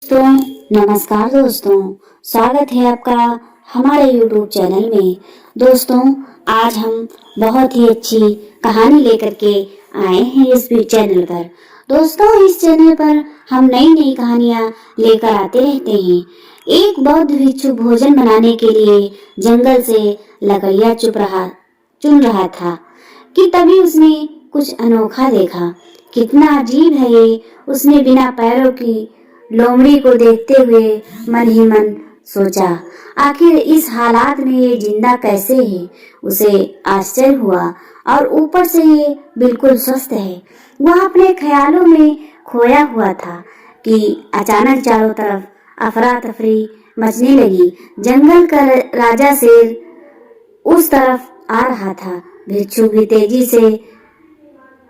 नमस्कार दोस्तों, स्वागत है आपका हमारे YouTube चैनल में। दोस्तों, आज हम बहुत ही अच्छी कहानी लेकर के आए हैं इस चैनल पर। दोस्तों, इस चैनल पर हम नई नई कहानियाँ लेकर आते रहते हैं। एक बौद्ध भिक्षु भोजन बनाने के लिए जंगल से लकड़ियाँ चुन रहा था कि तभी उसने कुछ अनोखा देखा। कितना अजीब है ये, उसने बिना पैरों की लोमड़ी को देखते हुए मन ही मन सोचा। आखिर इस हालात में ये जिंदा कैसे है? उसे आश्चर्य हुआ और ऊपर से ये बिल्कुल स्वस्थ है। वह अपने ख्यालों में खोया हुआ था कि अचानक चारों तरफ अफरा तफरी मचने लगी। जंगल का राजा शेर उस तरफ आ रहा था। भिक्षु भी तेजी से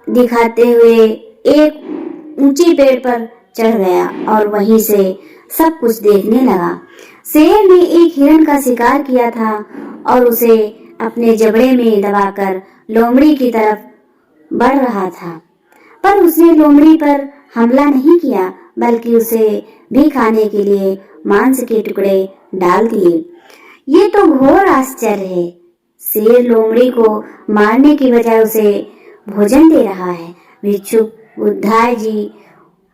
दिखाते हुए एक ऊंची पेड़ पर चढ़ गया और वहीं से सब कुछ देखने लगा। शेर ने एक हिरण का शिकार किया था और उसे अपने जबड़े में दबाकर लोमड़ी की तरफ बढ़ रहा था, पर उसने लोमड़ी पर हमला नहीं किया, बल्कि उसे भी खाने के लिए मांस के टुकड़े डाल दिए। ये तो घोर आश्चर्य है। शेर लोमड़ी को मारने की बजाय उसे भोजन दे रहा है। भिक्षु बुद्धाय जी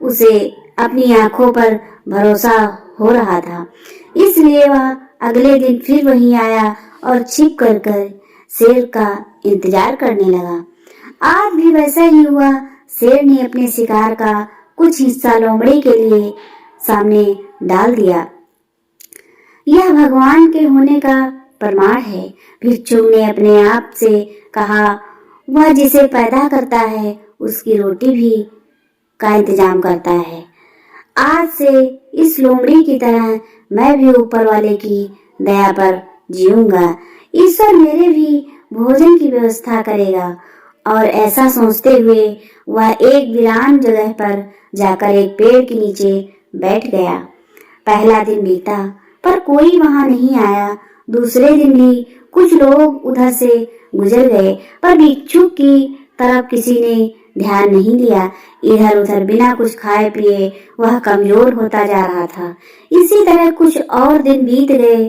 उसे अपनी आंखों पर भरोसा हो रहा था, इसलिए वह अगले दिन फिर वहीं आया और छिप कर शेर का इंतजार करने लगा। आज भी वैसा ही हुआ। शेर ने अपने शिकार का कुछ हिस्सा लोमड़ी के लिए सामने डाल दिया। यह भगवान के होने का प्रमाण है, भिक्षु ने अपने आप से कहा। वह जिसे पैदा करता है उसकी रोटी भी का इंतजाम करता है। आज से इस लोमड़ी की तरह मैं भी ऊपर वाले की दया पर जीऊंगा। ईश्वर मेरे भी भोजन की व्यवस्था करेगा। और ऐसा सोचते हुए वह एक वीरान जगह पर जाकर एक पेड़ के नीचे बैठ गया। पहला दिन बीता, पर कोई वहां नहीं आया। दूसरे दिन भी कुछ लोग उधर से गुजर गए, पर भिक्षु की तरफ किसी ने ध्यान नहीं दिया। इधर उधर बिना कुछ खाए पिए वह कमजोर होता जा रहा था। इसी तरह कुछ और दिन बीत गए।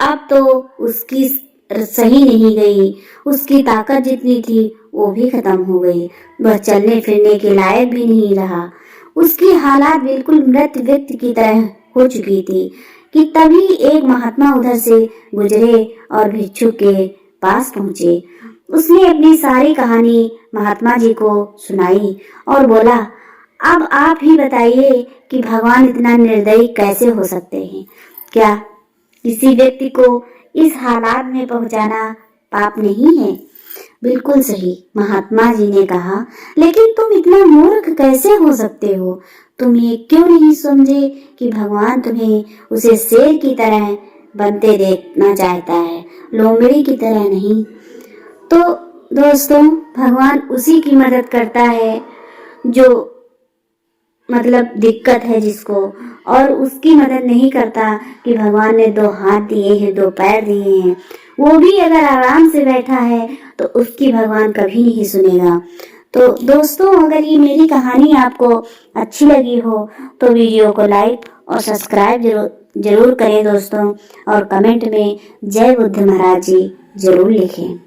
अब तो उसकी सही नहीं गई। उसकी ताकत जितनी थी वो भी खत्म हो गई। वह चलने फिरने के लायक भी नहीं रहा। उसकी हालात बिल्कुल मृत व्यक्ति की तरह हो चुकी थी कि तभी एक महात्मा उधर से गुजरे और भिक्षु के पास पहुंचे। उसने अपनी सारी कहानी महात्मा जी को सुनाई और बोला, अब आप ही बताइए कि भगवान इतना निर्दयी कैसे हो सकते हैं? क्या किसी व्यक्ति को इस हालात में पहुंचाना पाप नहीं है? बिल्कुल सही, महात्मा जी ने कहा। लेकिन तुम इतना मूर्ख कैसे हो सकते हो? तुम ये क्यों नहीं समझे कि भगवान तुम्हें उसे शेर की तरह बनते देखना चाहता है, लोमड़ी की तरह नहीं। तो दोस्तों, भगवान उसी की मदद करता है जो मतलब दिक्कत है जिसको, और उसकी मदद नहीं करता कि भगवान ने 2 हाथ दिए हैं, 2 पैर दिए हैं, वो भी अगर आराम से बैठा है तो उसकी भगवान कभी नहीं सुनेगा। तो दोस्तों, अगर ये मेरी कहानी आपको अच्छी लगी हो तो वीडियो को लाइक और सब्सक्राइब जरूर करें दोस्तों, और कमेंट में जय बुद्ध महाराज जी जरूर लिखें।